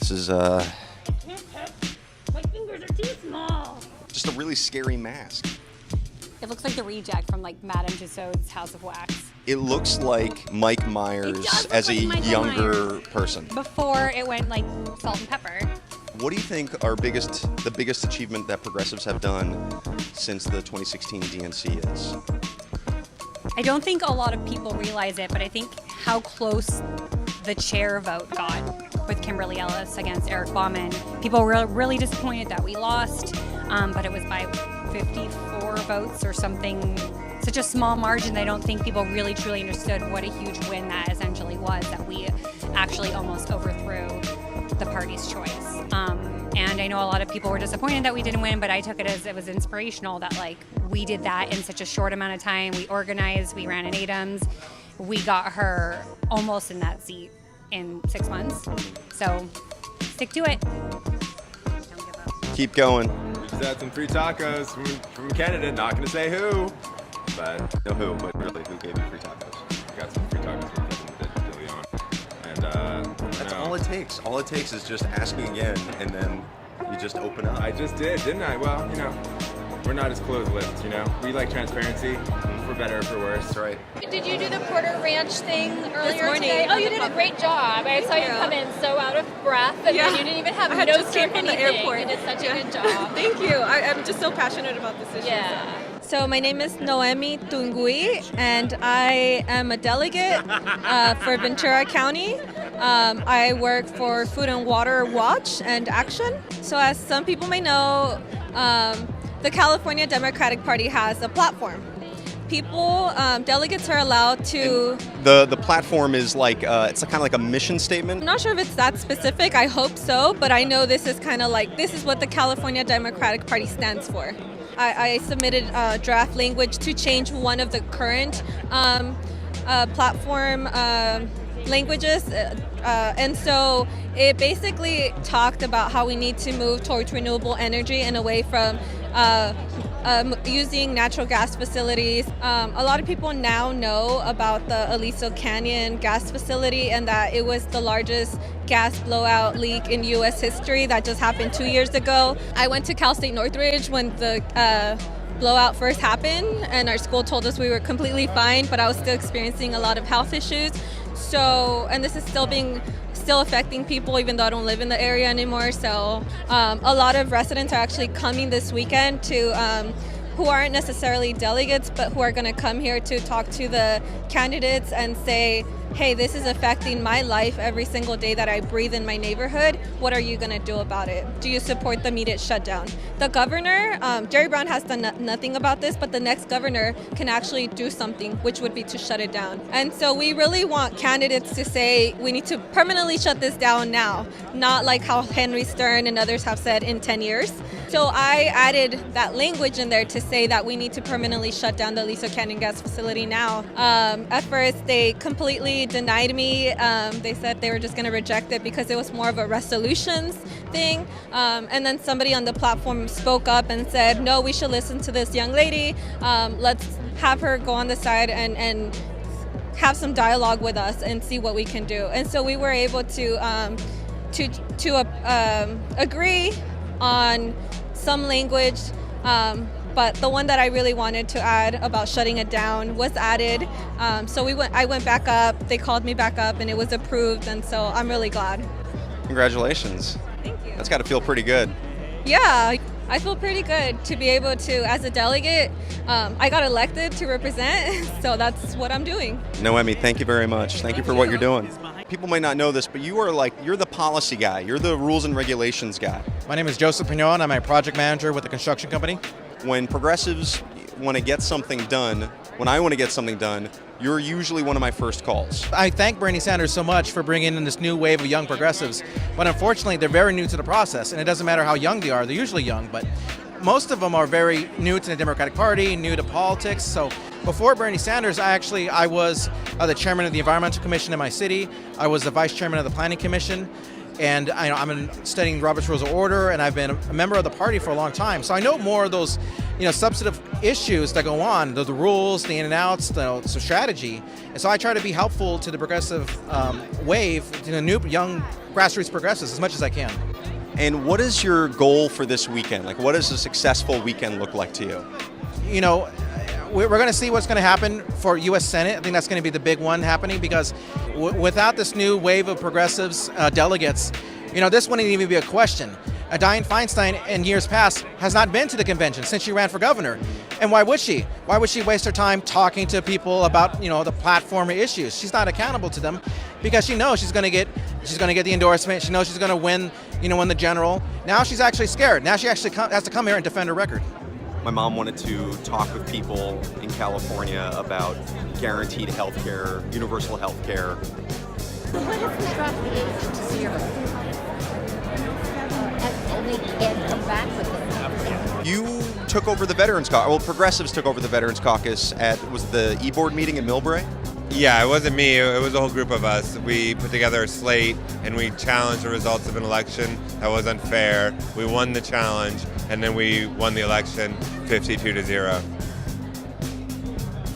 This is My fingers are too small. just a really scary mask. It looks like the reject from like Madame Tussauds House of Wax. It looks like Mike Myers look as a like Michael younger Myers. person. Before it went like salt and pepper. What do you think the biggest achievement that progressives have done since the 2016 DNC is? I don't think a lot of people realize it, but I think how close the chair vote got with Kimberly Ellis against Eric Bauman. People were really disappointed that we lost, but it was by 54 votes or something. Such a small margin. I don't think people really truly understood what a huge win that essentially was, that we actually almost overthrew the party's choice. And I know a lot of people were disappointed that we didn't win, but I took it as it was inspirational that like we did that in such a short amount of time. We organized, we ran an ADEMs, we got her almost in that seat in 6 months. So stick to it. Don't give up. Keep going. We just had some free tacos from a candidate, not going to say who, but No who, but really, who gave you free tacos? We got some free tacos from President De Leon. And that's all it takes. All it takes is just asking again, and then you just open up. I just did, didn't I? Well, we're not as closed-lipped, We like transparency, for better or for worse. That's right. Did you do the Porter Ranch thing earlier morning. today? Oh, you did a great job. I saw you come in so out of breath, and Yeah. then you didn't even have I had notes just or came from the anything. airport. You did such a good job. Thank you. I'm just so passionate about this issue. Yeah. So my name is Noemi Tungui, and I am a delegate for Ventura County. I work for Food and Water Watch and Action. So as some people may know, the California Democratic Party has a platform. People, delegates are allowed to... The platform is like, it's kind of like a mission statement. I'm not sure if it's that specific. I hope so, but I know this is kind of like, this is what the California Democratic Party stands for. I submitted draft language to change one of the current platform languages. And so it basically talked about how we need to move towards renewable energy and away from using natural gas facilities. A lot of people now know about the Aliso Canyon gas facility and that it was the largest gas blowout leak in U.S. history that just happened 2 years ago. I went to Cal State Northridge when the blowout first happened, and our school told us we were completely fine, but I was still experiencing a lot of health issues. So, and this is still affecting people even though I don't live in the area anymore. So a lot of residents are actually coming this weekend to who aren't necessarily delegates, but who are going to come here to talk to the candidates and say, hey, this is affecting my life every single day that I breathe in my neighborhood. What are you going to do about it? Do you support the immediate shutdown? The governor, Jerry Brown has done nothing about this, but the next governor can actually do something, which would be to shut it down. And so we really want candidates to say we need to permanently shut this down now, not like how Henry Stern and others have said in 10 years. So I added that language in there to say that we need to permanently shut down the Aliso Canyon gas facility now. At first, they completely denied me. They said they were just going to reject it because it was more of a resolutions thing. And then somebody on the platform spoke up and said, no, we should listen to this young lady. Let's have her go on the side and have some dialogue with us and see what we can do. And so we were able to agree on some language, but the one that I really wanted to add about shutting it down was added. So I went back up, they called me back up, and it was approved, and so I'm really glad. Congratulations. Thank you. That's got to feel pretty good. Yeah, I feel pretty good to be able to, as a delegate, I got elected to represent, so that's what I'm doing. Noemi, thank you very much. Thank you for what you're doing. People might not know this, but you're the policy guy. You're the rules and regulations guy. My name is Joseph Pignon. I'm a project manager with a construction company. When progressives want to get something done, when I want to get something done, you're usually one of my first calls. I thank Bernie Sanders so much for bringing in this new wave of young progressives, but unfortunately they're very new to the process, and it doesn't matter how young they are, they're usually young, but most of them are very new to the Democratic Party, new to politics. So before Bernie Sanders, I was the chairman of the Environmental Commission in my city. I was the vice chairman of the Planning Commission. And I'm studying Robert's Rules of Order, and I've been a member of the party for a long time. So I know more of those substantive issues that go on, the rules, the in and outs, the strategy. And so I try to be helpful to the progressive wave, to the new young grassroots progressives as much as I can. And what is your goal for this weekend? Like, what does a successful weekend look like to you? We're going to see what's going to happen for U.S. Senate. I think that's going to be the big one happening because without this new wave of progressives, delegates, this wouldn't even be a question. Dianne Feinstein in years past has not been to the convention since she ran for governor. And why would she? Why would she waste her time talking to people about, the platform issues? She's not accountable to them because she knows she's going to get the endorsement. She knows she's going to win, win the general. Now she's actually scared. Now she actually has to come here and defend her record. My mom wanted to talk with people in California about guaranteed health care, universal health care. What if we drop the age to 0? And we can't come back with it. You took over the Veterans Caucus. Well, progressives took over the Veterans Caucus was the e-board meeting in Millbrae? Yeah, it wasn't me. It was a whole group of us. We put together a slate and we challenged the results of an election that was unfair. We won the challenge, and then we won the election 52-0.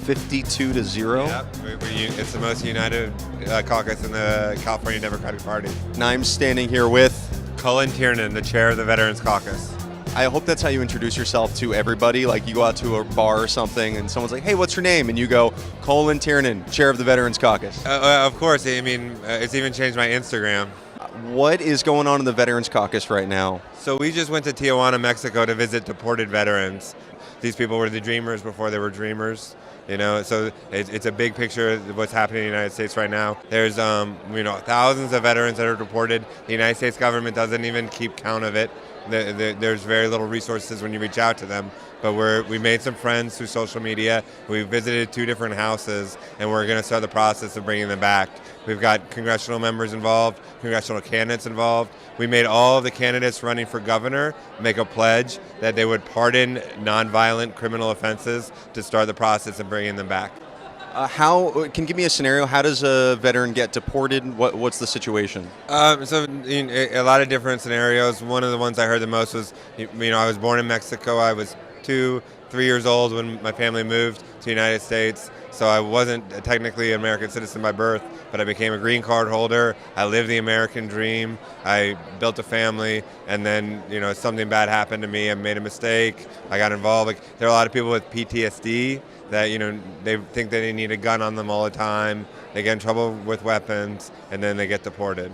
52-0? Yep. It's the most united caucus in the California Democratic Party. And I'm standing here with... Cullen Tiernan, the chair of the Veterans Caucus. I hope that's how you introduce yourself to everybody. Like, you go out to a bar or something and someone's like, hey, what's your name? And you go, Cullen Tiernan, chair of the Veterans Caucus. Of course. I mean, it's even changed my Instagram. What is going on in the Veterans Caucus right now? So we just went to Tijuana, Mexico to visit deported veterans. These people were the dreamers before they were dreamers. So it's a big picture of what's happening in the United States right now. There's, thousands of veterans that are deported. The United States government doesn't even keep count of it. There's very little resources when you reach out to them. But we made some friends through social media. We visited 2 different houses, and we're going to start the process of bringing them back. We've got congressional members involved, congressional candidates involved. We made all of the candidates running for governor make a pledge that they would pardon nonviolent criminal offenses to start the process of bringing them back. Can you give me a scenario? How does a veteran get deported? What's the situation? A lot of different scenarios. One of the ones I heard the most was, I was born in Mexico. I was 2-3 years old when my family moved to the United States. So I wasn't technically an American citizen by birth, but I became a green card holder. I lived the American dream. I built a family, and then something bad happened to me. I made a mistake. I got involved. There are a lot of people with PTSD that they think that they need a gun on them all the time. They get in trouble with weapons, and then they get deported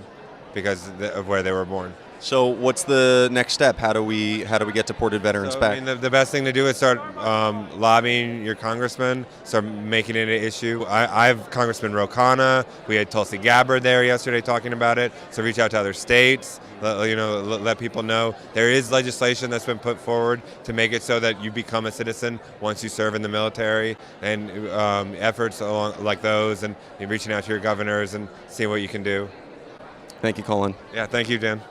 because of where they were born. So what's the next step? How do we get deported veterans back? The best thing to do is start lobbying your congressman, start making it an issue. I've Congressman Ro Khanna. We had Tulsi Gabbard there yesterday talking about it. So reach out to other states. Let people know. There is legislation that's been put forward to make it so that you become a citizen once you serve in the military, and efforts like those, and reaching out to your governors and seeing what you can do. Thank you, Cullen. Yeah, thank you, Dan.